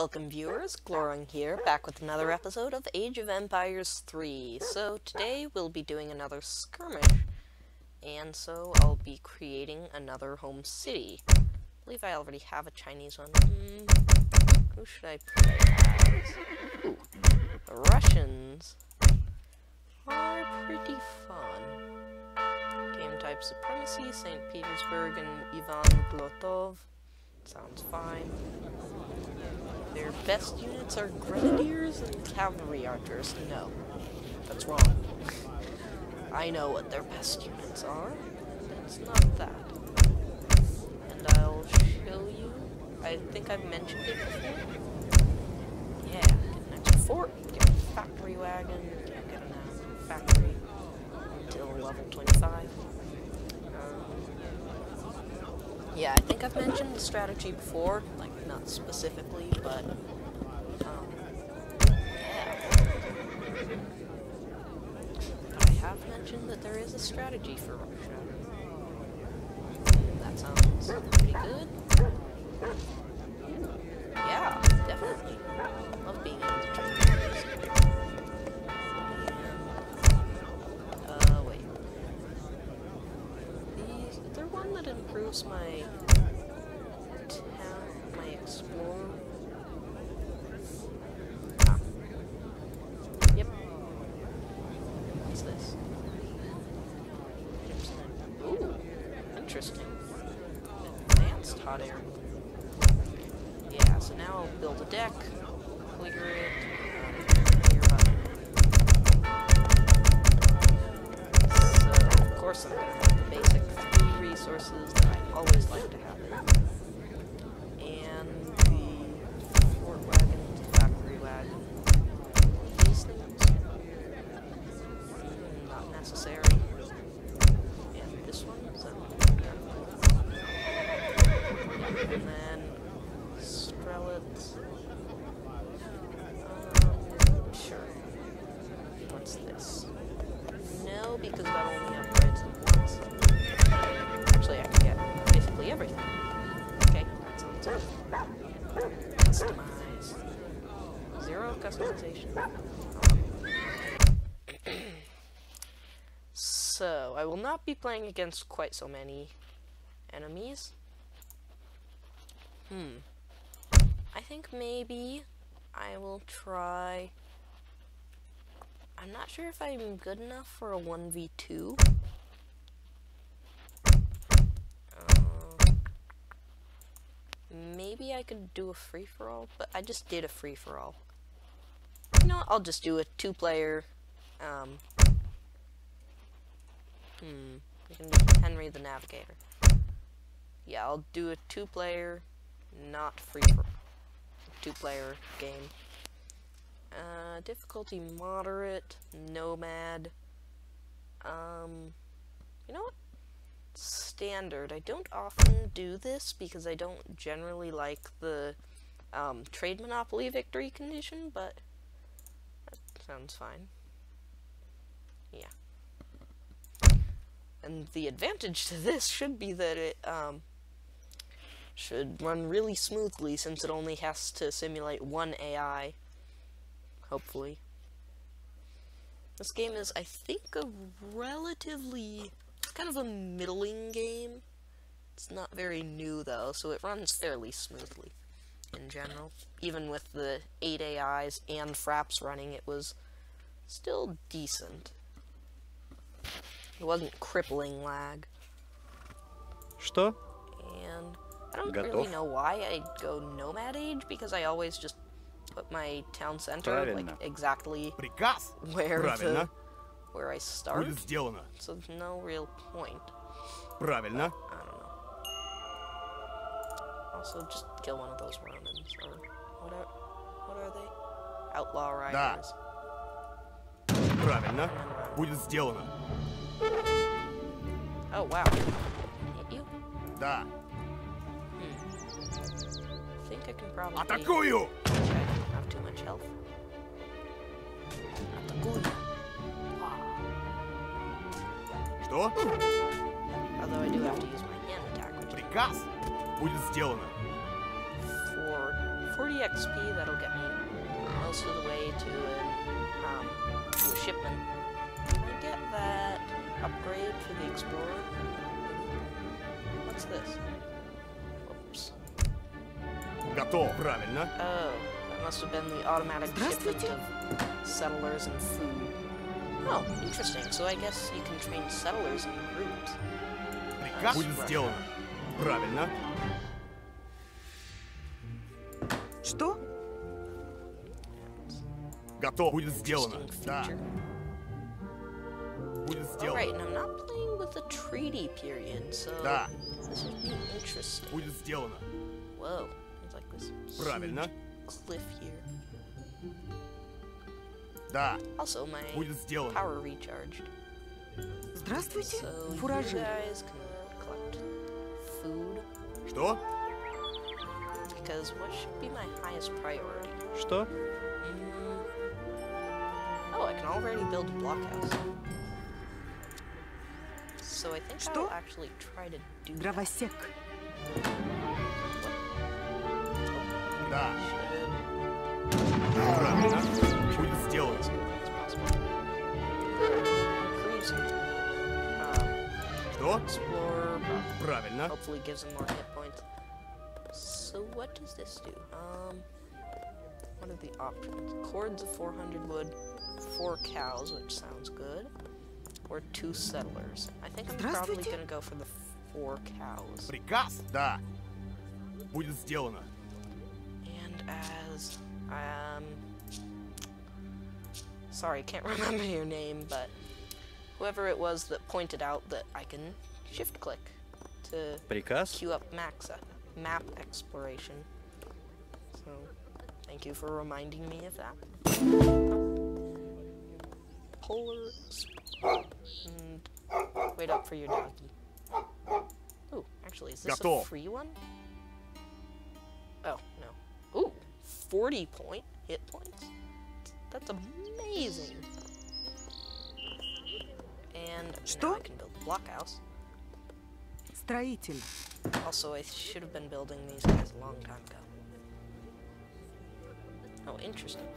Welcome viewers, Gloring here, back with another episode of Age of Empires 3. So today we'll be doing another skirmish, and so I'll be creating another home city. I believe I already have a Chinese one. Who should I play as? Ooh, the Russians are pretty fun. Game type Supremacy, St. Petersburg, and Ivan Glotov. Sounds fine. Their best units are grenadiers and cavalry archers. No, that's wrong. I know what their best units are. It's not that. And I'll show you. I think I've mentioned it before. Yeah, get an extra fort, get a factory wagon, get a factory until level 25. Yeah, I think I've mentioned the strategy before, like, not specifically, but, yeah. But I have mentioned that there is a strategy for Russia. That sounds pretty good. Yeah, definitely. Love being able to change things. Wait. Is there one that improves my town, my explorer? Ah. Yep. What's this? Ooh, interesting. Advanced hot air. Yeah, so now I'll build a deck, clear it, clear up. So, of course I'm gonna have the basic 3 resources that I always like to have in. And the fort wagon, the factory wagon. These things, not necessary. And this one, is that one? Yeah. And then STRELETS. Sure. What's this? No, because that only upgrades them once. Actually, I can get basically everything. Okay, that sounds good. Customize. 0 customization. So, I will not be playing against quite so many enemies. I think maybe I will try... I'm not sure if I'm good enough for a 1v2. Maybe I could do a free-for-all, but I just did a free-for-all. You know what, I'll just do a 2-player, you can do Henry the Navigator. Yeah, I'll do a 2-player, not free-for-all. 2-player game. Difficulty moderate, nomad. You know what? Standard. I don't often do this because I don't generally like the trade monopoly victory condition, but that sounds fine. Yeah. And the advantage to this should be that it should run really smoothly since it only has to simulate 1 AI. Hopefully. This game is, I think, a relatively... It's kind of a middling game. It's not very new, though, so it runs fairly smoothly in general. Even with the 8 AIs and fraps running, it was still decent. It wasn't crippling lag. Что? And I don't really know why I go Nomad Age, because I always just put my town center like exactly where I start. So there's no real point. Правильно. I don't know. Also, just kill one of those Romans, or what are they? Outlaw riders. Правильно. Будет сделано. Oh wow. Hit you? Да. I think I can probably... Атакую! I don't have too much health. Атакую! Что? Although I do have to use my hand attack, which Приказ будет сделано. for 40 XP, that'll get me most of the way to a shipment. Can I get that upgrade for the Explorer? What's this? Oops. Готов. Правильно. Oh, that must have been the automatic shipment of settlers and food. Oh, interesting. So I guess you can train settlers in groups. Приказ будет сделано. Правильно. Что? Готов. Будет сделано. Interesting Да. feature. Будет сделано. Alright, and I'm not playing with the treaty period, so Да. this would be interesting. Будет сделано. Whoa, there's like this Правильно. huge cliff here. Да. Also, my Будет сделано. power recharged. Здравствуйте, So you фуражир. guys can collect food, Что? because what should be my highest priority? Что? Oh, I can already build a blockhouse. So I think Что? I'll actually try to do that. Дровосек. Да. Should Правильно. Будет сделано. as quickly as possible. Cruising. Что? Explorer Правильно. hopefully gives him more hit points. So what does this do? What are the options? Cords of 400 wood, 4 cows, which sounds good, or 2 settlers. I think I'm probably Здравствуйте. gonna go for the 4 cows. Приказ? Да. Будет сделано. And as sorry, can't remember your name, but whoever it was that pointed out that I can shift click to Приказ? queue up map exploration. So thank you for reminding me of that. Polar and wait up for your doggy. Ooh, actually, is this a Готов. free one? Oh, no. Ooh, 40 hit points? That's amazing. And Что? now I can build a blockhouse. Строитель. Also, I should have been building these guys a long time ago. Oh, interesting.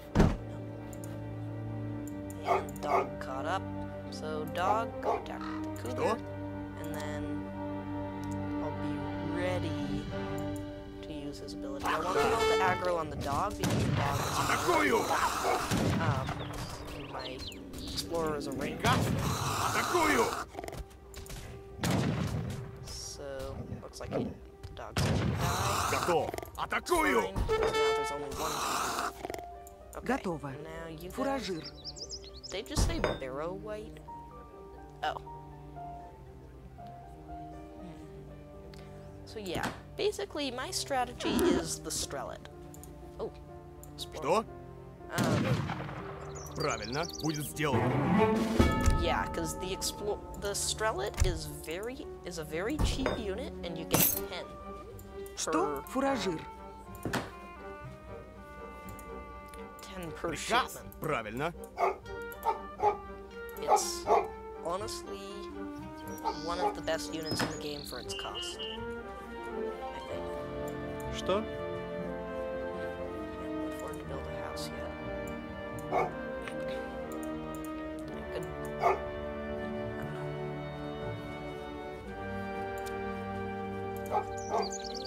No. And dog caught up. So dog, go attack the cougar. Что? And then I'll be ready to use his ability. I want to be able to aggro on the dog because the dog Атакую! is my explorer is a ranger. Приказ? Атакую! So looks like the dog's gonna die. Готов. Атакую! Fine, because now there's only one cougar. Okay, Готово. now you guys, Фуражир. they just say barrow white? Oh. So yeah, basically my strategy is the Strelet. Oh. Explorer. Что? Правильно. Будет сделано. Yeah, because the Strelet is a very cheap unit, and you get 10 Что? per Фуражир. 10 per Приказ? shipment. Правильно. It's honestly one of the best units in the game for its cost. I think. Что? Can't afford to build a house yet. I could. I don't know.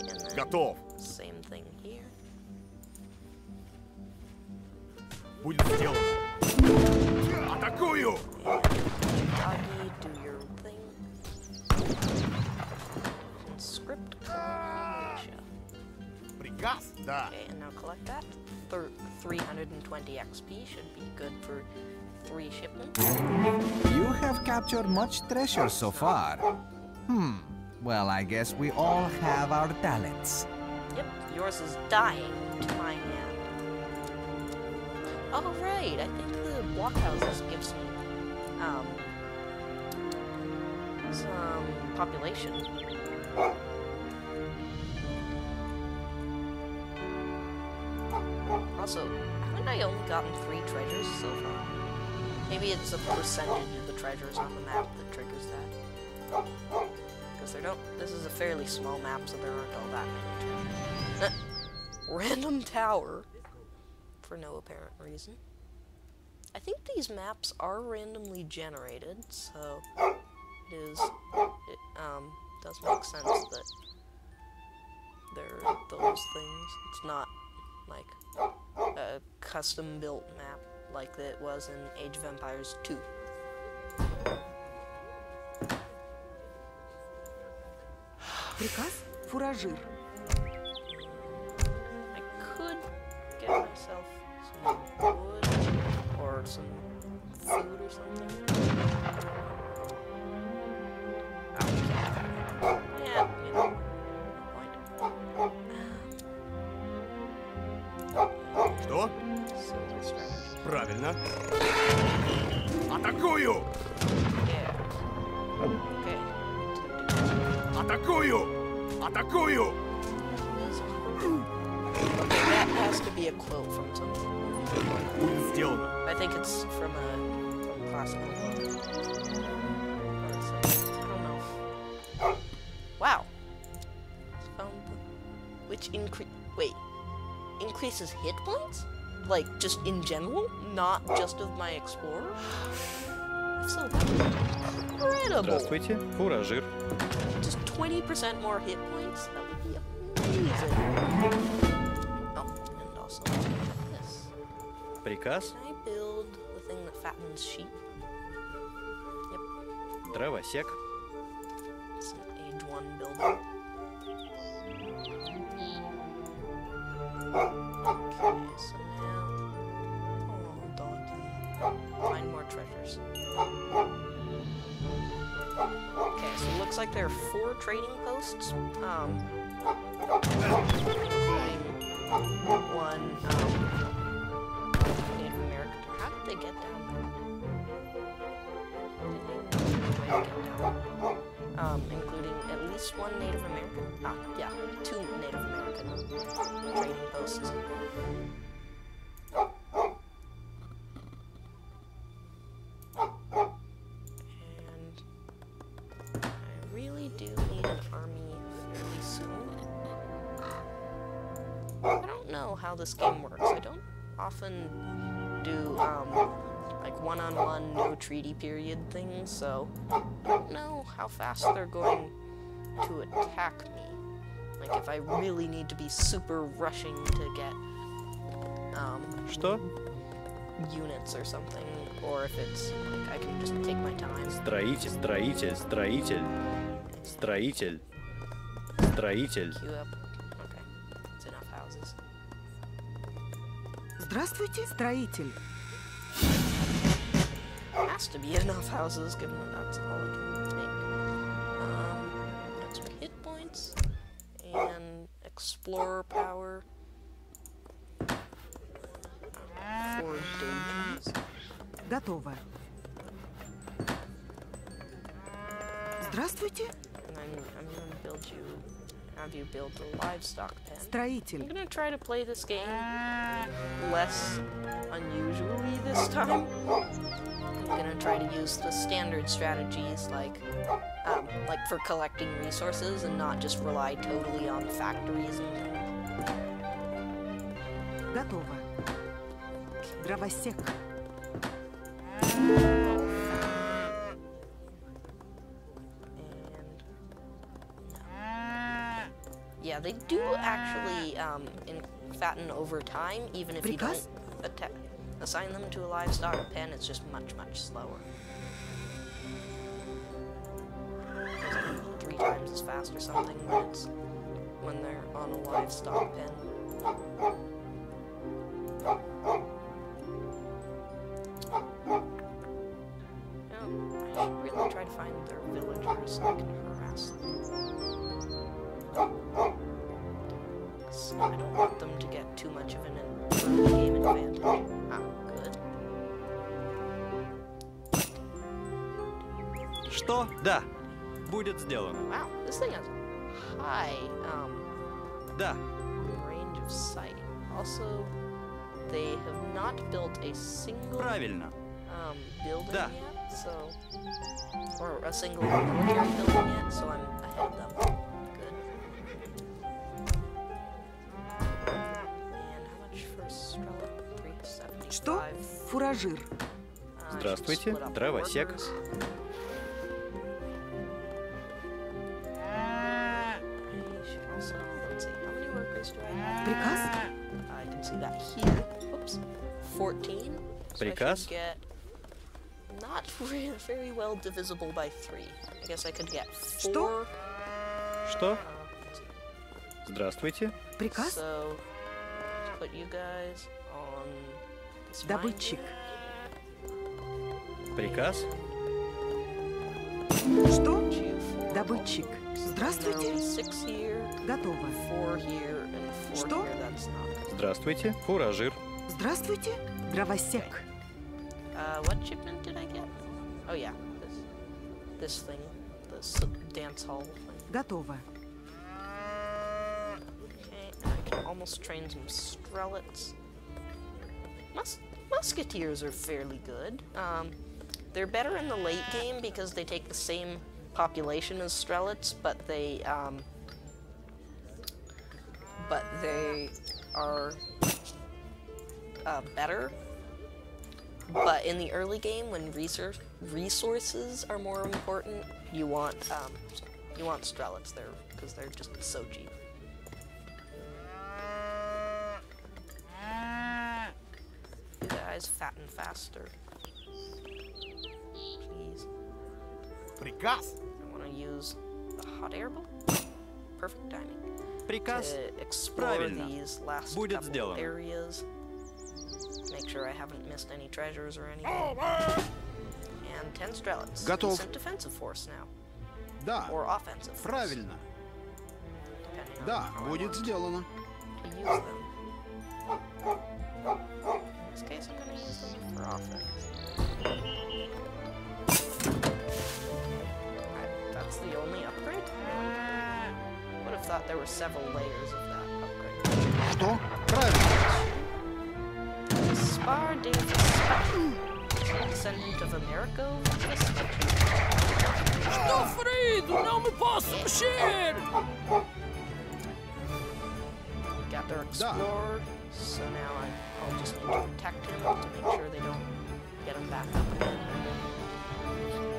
And then Готов. same thing here. Будет сделано. Атакую! Doggy, do your thing. Conscript militia. Приказ? Да. Okay, and now collect that. 320 XP should be good for 3 shipments. You have captured much treasure so far. Well, I guess we all have our talents. Yep, yours is dying to my hand. Oh, right, I think the blockhouses give some population. Also, haven't I only gotten 3 treasures so far? Maybe it's a percentage of the treasures on the map that triggers that. Because this is a fairly small map, so there aren't all that many treasures. random tower for no apparent reason. I think these maps are randomly generated, so it does make sense that they're those things. It's not like a custom-built map like it was in Age of Empires 2. Приказ – фуражир. I could get myself some wood or some food or something. Oh, yeah, you know, no point. Что? Silver strategy. Правильно. Атакую! Yeah. Okay. Атакую! Атакую! Okay, that has to be a quote from something. Будет сделано. I think it's from a classical book. Or something. I don't know. Wow. Found which increases hit points? Like, just in general? Not just of my explorer? If so, that's incredible! Здравствуйте, фуражир. Just 20% more hit points? That would be amazing! Oh, and also this. Приказ. Can I build the thing that fattens sheep? Yep, Дровосек. it's an Age 1 builder. Okay, so now... Oh, doggy. Find more treasures. Okay, so it looks like there are 4 trading posts. Including one, Native American. How did they get down there? Including at least 1 Native American. Ah, yeah, 2 Native American trading posts. And I really do need an army fairly soon. I don't know how this game works. I don't often do, like one-on-one, no treaty period things, so I don't know how fast they're going to attack me. Like, if I really need to be super rushing to get, Что? units or something, or if it's, like, I can just take my time. Строитель, строитель, строитель. Строитель. Строитель. Queue up. Okay. That's enough houses. Здравствуйте, строитель. Has to be enough houses, given that that's all I can make. Got some hit points and explorer power. 4 doges. Готово. Здравствуйте, And I'm gonna have you build a livestock pen. I'm строитель. gonna try to play this game less unusually this time. I'm gonna try to use the standard strategies like for collecting resources and not just rely totally on factories and things. Готово. Дровосек. Yeah, they do actually fatten over time, even if you don't Приказ? assign them to a livestock pen. It's just much, much slower. It's 3 times as fast or something when they're on a livestock pen. I should really try to find their villagers so I can harass them. I don't want them to get too much of an early game advantage. Ah, good. Что? Да. Будет сделано. Wow, this thing has high Да. range of sight. Also, they have not built a single Правильно. building Да. yet, so or a single military building yet, so I'm ahead of them. Good. Strelet 375. Что? Фуражир. Здравствуйте, Split up дровосек. orders. Also, let's see, how many workers do I have? Приказ? I can see that here. Oops. 14. So I Приказ? should get not very well divisible by 3. I guess I could get 4. Что? Что? Здравствуйте. Приказ? So, let's put you guys on this vine Добытчик. Приказ? Что? here, 2, 4. Добытчик. Здравствуйте. 6 here, Готово. 4 here, and 4 Что? here. That's not good. Здравствуйте, фуражир. Здравствуйте. Дровосек. What shipment did I get? Oh yeah, this thing, this dance hall thing. Готово. Okay, and I can almost train some strelets. Musketeers are fairly good. They're better in the late game because they take the same population as strelets, but they are better. But in the early game, when resources are more important, you want strelets there because they're just so cheap. You guys fatten faster, please. Приказ. I want to use the hot air balloon. Perfect timing. Приказ? To explore Правильно. these last Будет couple сделано. areas. Make sure I haven't missed any treasures or anything. And 10 strelets. Готов. Decent defensive force now. Да, Or offensive force. правильно. Depending on Да, how I будет want сделано. to use them. In this case, I'm going to use them for offense. That's the only upgrade? Would have thought there were several layers of that upgrade. Что? Правильно. Spar Davis Descendant of America over this Got their explorer, so now I'll just need to protect him to make sure they don't get him back up again.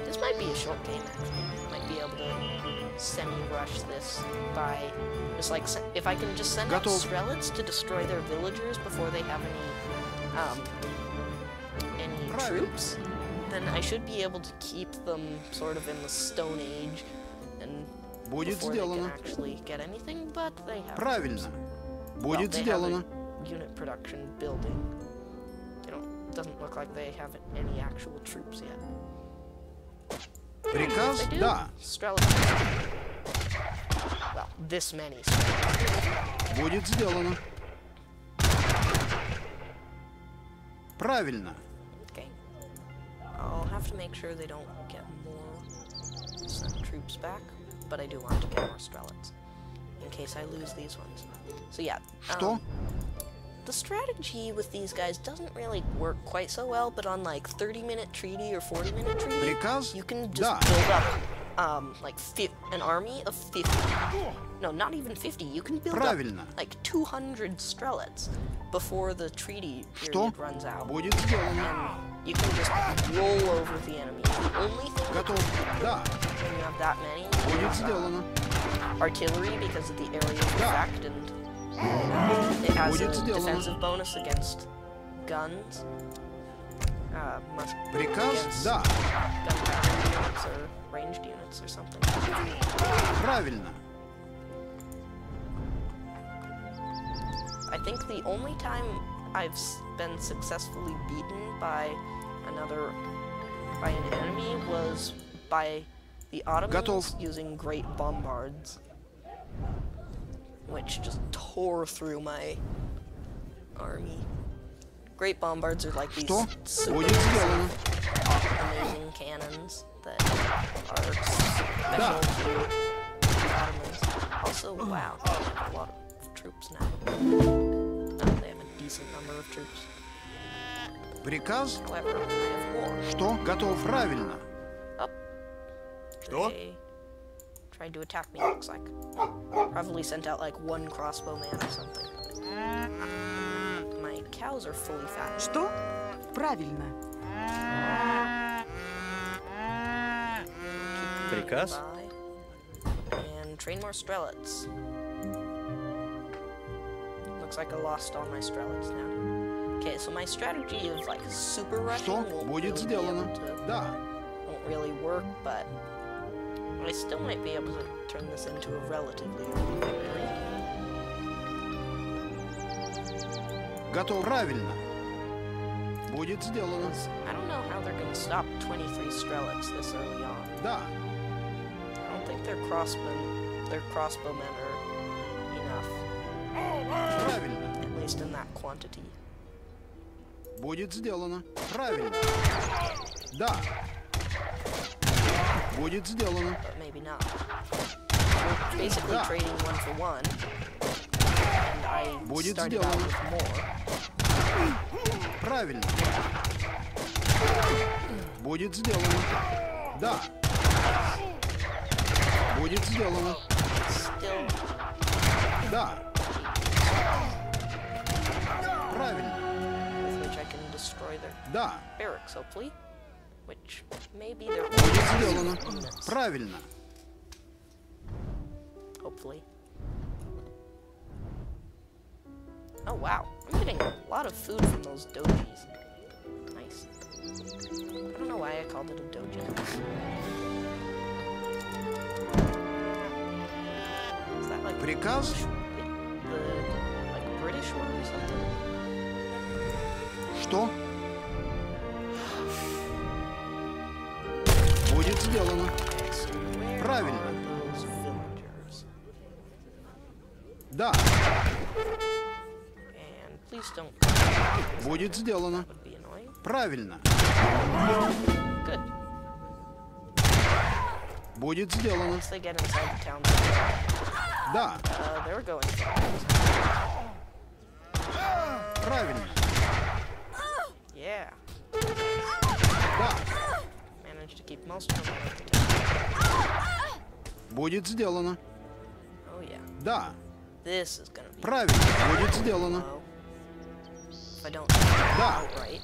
This might be a short game actually. Might be able to semi-rush this by just like if I can just send out Готов. strelets to destroy their villagers before they have any troops, then I should be able to keep them sort of in the Stone Age and Будет before they can сделано. actually get anything, but they have Правильно. well, Будет they сделано. have a unit production building. They don't. Doesn't look like they have any actual troops yet. Приказ? They do. Да. Strelets. Well, this many. Strelets. Будет сделано. Правильно. Okay. I'll have to make sure they don't get more sent troops back, but I do want to get more strelets in case I lose these ones. So yeah. Что? The strategy with these guys doesn't really work quite so well, but on like 30-minute treaty or 40-minute treaty, Приказ? you can just Да. build up like an army of 50. No, not even 50. You can build Правильно. up like 200 strelets before the treaty Что? period runs out. Будет сделано. And you can just roll over the enemy. The only thing Готов. Да. when you have that many Будет is сделано. artillery because of the area of Да. effect, and it has Будет a сделано. defensive bonus against guns. Приказ? Against Да. gunpowder units or ranged units or something. Правильно. I think the only time I've been successfully beaten by an enemy was by the Ottomans Готов. using great bombards, which just tore through my army. Great bombards are like these Что? super Будет сделано. amazing cannons that are special to the Ottomans. Also, wow, they have a lot of troops now. They have a decent number of troops. Приказ? However, I have more. Что? Готов. Правильно. Up. Что? They tried to attack me, looks like. Probably sent out like one crossbowman or something. Might cows are fully fattened. Что? Правильно. Приказ? And train more strelets. Looks like I lost all my strelets now. Okay, so my strategy of like super rushing Что won't будет really be сделано? able to- Да. won't really work, but I still might be able to turn this into a relatively early victory. Готов. Правильно. Будет сделано. I don't know how they're going to stop 23 strelets this early on. Да. I don't think their crossbowmen are enough, Правильно. at least in that quantity. Будет сделано. Правильно. Да. Будет сделано. But maybe not. We're basically Да. trading one for one, and I Будет started out сделано. with more. Правильно. Будет сделано. Да. Будет сделано. Still, Да. Правильно. with which I can destroy their Да. barracks, hopefully. Which may be their Будет сделано. units, Правильно. hopefully. Oh wow, I'm getting a lot of food from those dojis. Nice. I don't know why I called it a doji. Is that like Приказ? the like British word or something? Что? Будет сделано. Okay, so where Правильно. are those villagers? Да. And please don't. Будет сделано. Would be annoying. Правильно. Good. Будет сделано. Once they get inside the town, Да. they were going. Правильно. Yeah. Да. Managed to keep most of them out of the town. Будет сделано. Oh yeah. Да. This is gonna be Правильно. Будет сделано. low. If I don't Да. outright.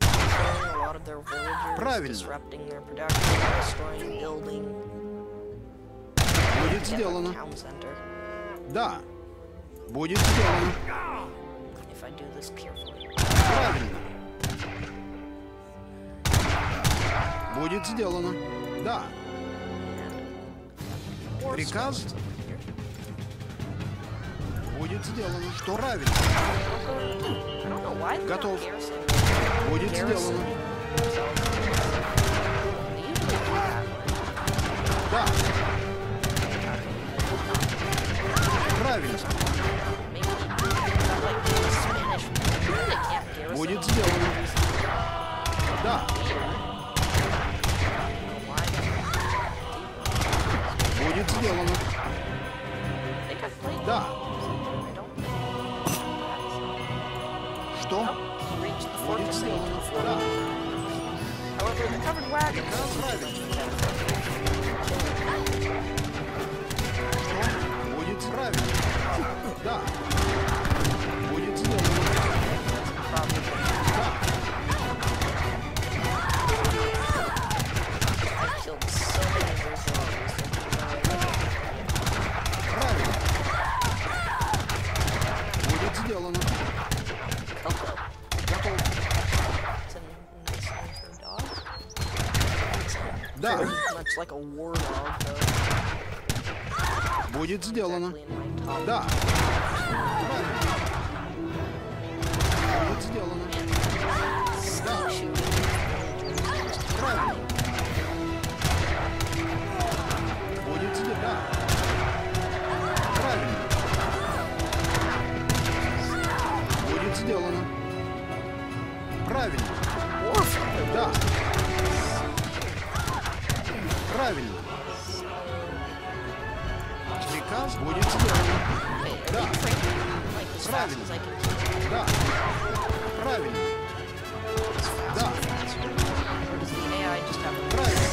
Killing a lot of their villagers, Правильно. disrupting their production, destroying building. Будет Get сделано. the town center. Да. Будет сделано. If I do this carefully. Правильно. Будет сделано. Да. More Приказ? strelets over here. Будет сделано. Что правильно? I don't know why they're Готов. not garrisoning. Будет Garrisoning сделано. themselves. They usually do that. Да. Правильно. Maybe not like the Spanish. Maybe they can't garrison Будет them. сделано. Да. Why? Будет сделано. They got played. Да. I don't think Что? that's reached the Будет fortress сделано. before. Да. However, the covered wagons. Правильно. Будет правильно. Да. Будет сделано. Probably. Да. I've killed so many of their villagers. Правильно. Будет сделано. Coco. Готов. It's a nice name for a dog. Да. Much like a war dog, though. Будет сделано. Exactly in my top. Да. Правильно. Будет сделано. Да. Правильно. Будет сделано. Да. Правильно. Будет сделано. Правильно. Да. Правильно. Приказ будет сделано. Да. Like as fast Правильно. as I can kill Да. Правильно. Да. or does the AI just have a Правильно.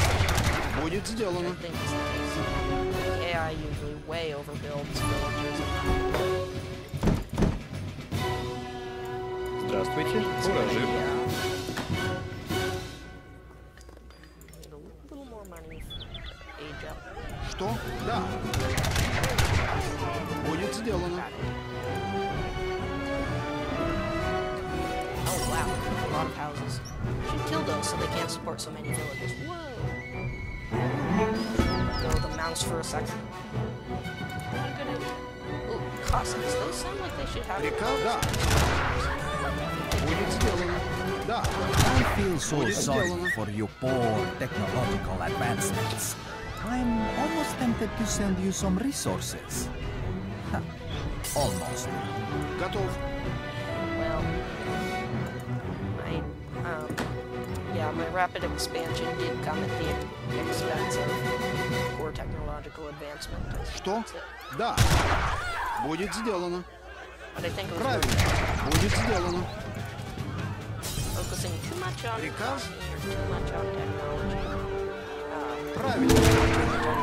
Будет I сделано. think it's the case. The AI usually way overbuilds villagers. Здравствуйте, фуражир. Need a little more money for age up. Что? Да. Будет сделано. Oh wow, a lot of houses. Should kill those so they can't support so many villages. Whoa! Go the mouse for a second. Not a good idea. Ooh, Cossacks. Those sound like they should have. Приказ? Да. Будет сделано. Да. I feel so Будет sorry сделано. for your poor technological advancements. I'm almost tempted to send you some resources. Huh. Almost. Готов. Well, my rapid expansion did come at the expense of poor technological advancement. Что? That's it. Да. Будет сделано. But I think it was Правильно. Будет сделано. focusing too much on Приказ? economy or too much on technology. Правильно.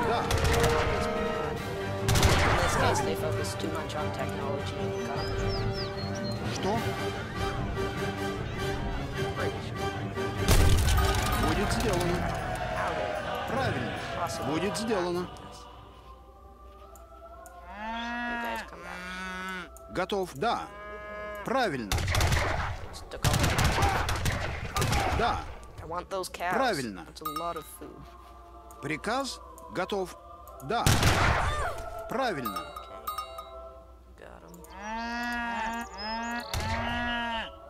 Да. In this case, they focus too much on technology and economy. Что? Great. Будет сделано. How they Правильно. possibly Будет сделано. You guys come back. Готов. Да. Правильно. It's took all my- Да. I want those cows. Правильно. It's a lot of food. Приказ? Готов. Да. Правильно. Okay. Got 'em.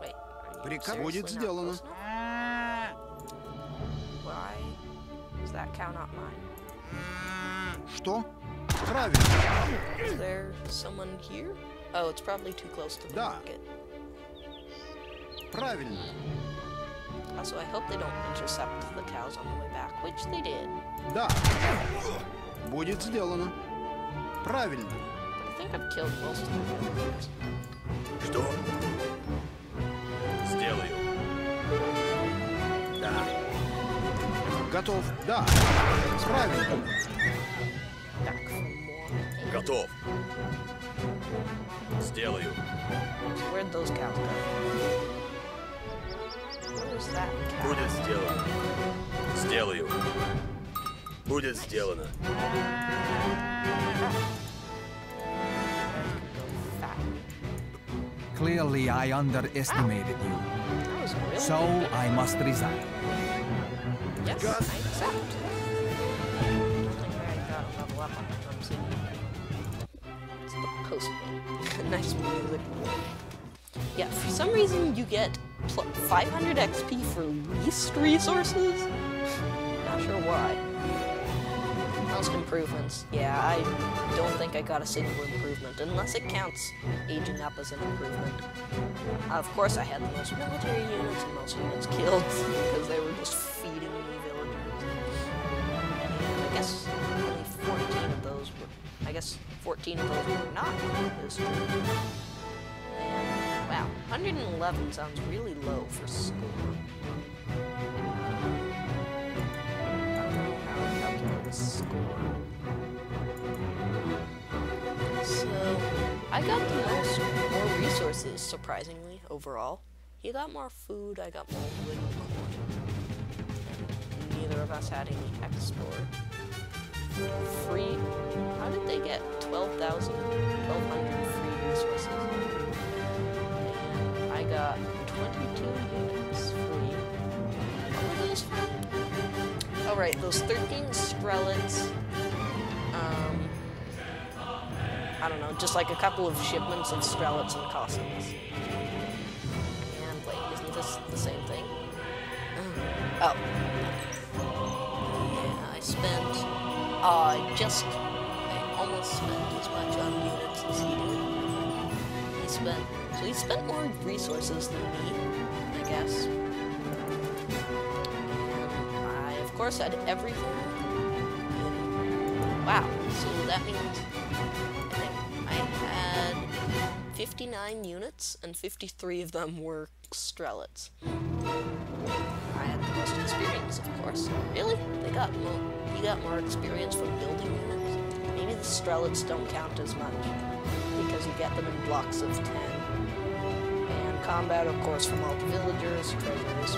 Wait. Are you Приказ seriously будет not сделано. close enough? Why is that cow not mine? Что? Правильно. Is there someone here? Oh, it's probably too close to the Да. market. Правильно. Also, I hope they don't intercept the cows on the way back, which they did. Да. Будет сделано. Правильно. But I think I've killed most of the villagers. Что? Сделаю. Да. Готов. Да. Правильно. Back for more. Готов. Сделаю. So where'd those cows go? Where's that cow? Будет сделано. Сделаю. Будет сделано. Fat. Clearly, I underestimated you. That was really So, good. I must resign. Yes, I accept. I don't think I got a level up on the drum scene. It's the post game. Nice music. Yeah, for some reason you get 500 XP for least resources? Not sure why. Most improvements. Yeah, I don't think I got a single improvement, unless it counts aging up as an improvement. Of course I had the most military units and most units killed, because they were just feeding me villagers. And I guess only 14 of those were... I guess 14 of those were not history. And, wow, 111 sounds really low for score. I don't know how to calculate a score. So, I got the most, more resources, surprisingly, overall. He got more food, I got more wood and corn. And neither of us had any export. Free, how did they get 12,000, 1,200 free resources? And I got 22 units free. What were those free? Oh right, those 13 strelets. I don't know, just like a couple of shipments of strelets and Cossacks. And wait, isn't this the same thing? Oh. Yeah, I spent, I almost spent as much on units as he did. He spent more resources than me, I guess. And I, of course, had everything. Wow, so that means I think I had 59 units, and 53 of them were strelets. I had the most experience, of course. Really? He got more experience from building units. Maybe the strelets don't count as much, because you get them in blocks of 10. And combat, of course, from all the villagers, treasures,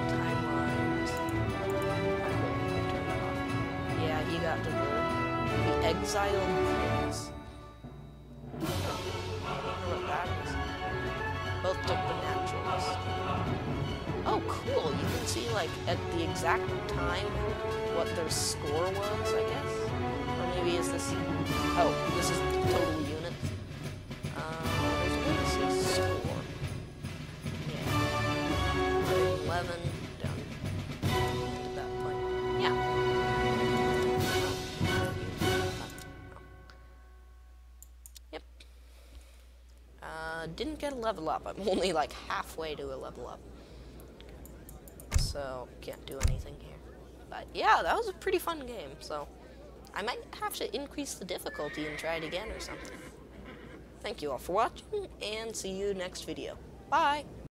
timelines. Yeah, he got to the exiled things. I don't know what that is. Both took the naturals. Oh, cool! You can see, like, at the exact time what their score was, I guess? Or maybe is this... Oh, this is total units. There's a way to see score. Yeah. 11, down to that point. Yeah. Yep. Didn't get a level up. I'm only, like, halfway to a level up. So, can't do anything here. But yeah, that was a pretty fun game, so I might have to increase the difficulty and try it again or something. Thank you all for watching, and see you next video. Bye!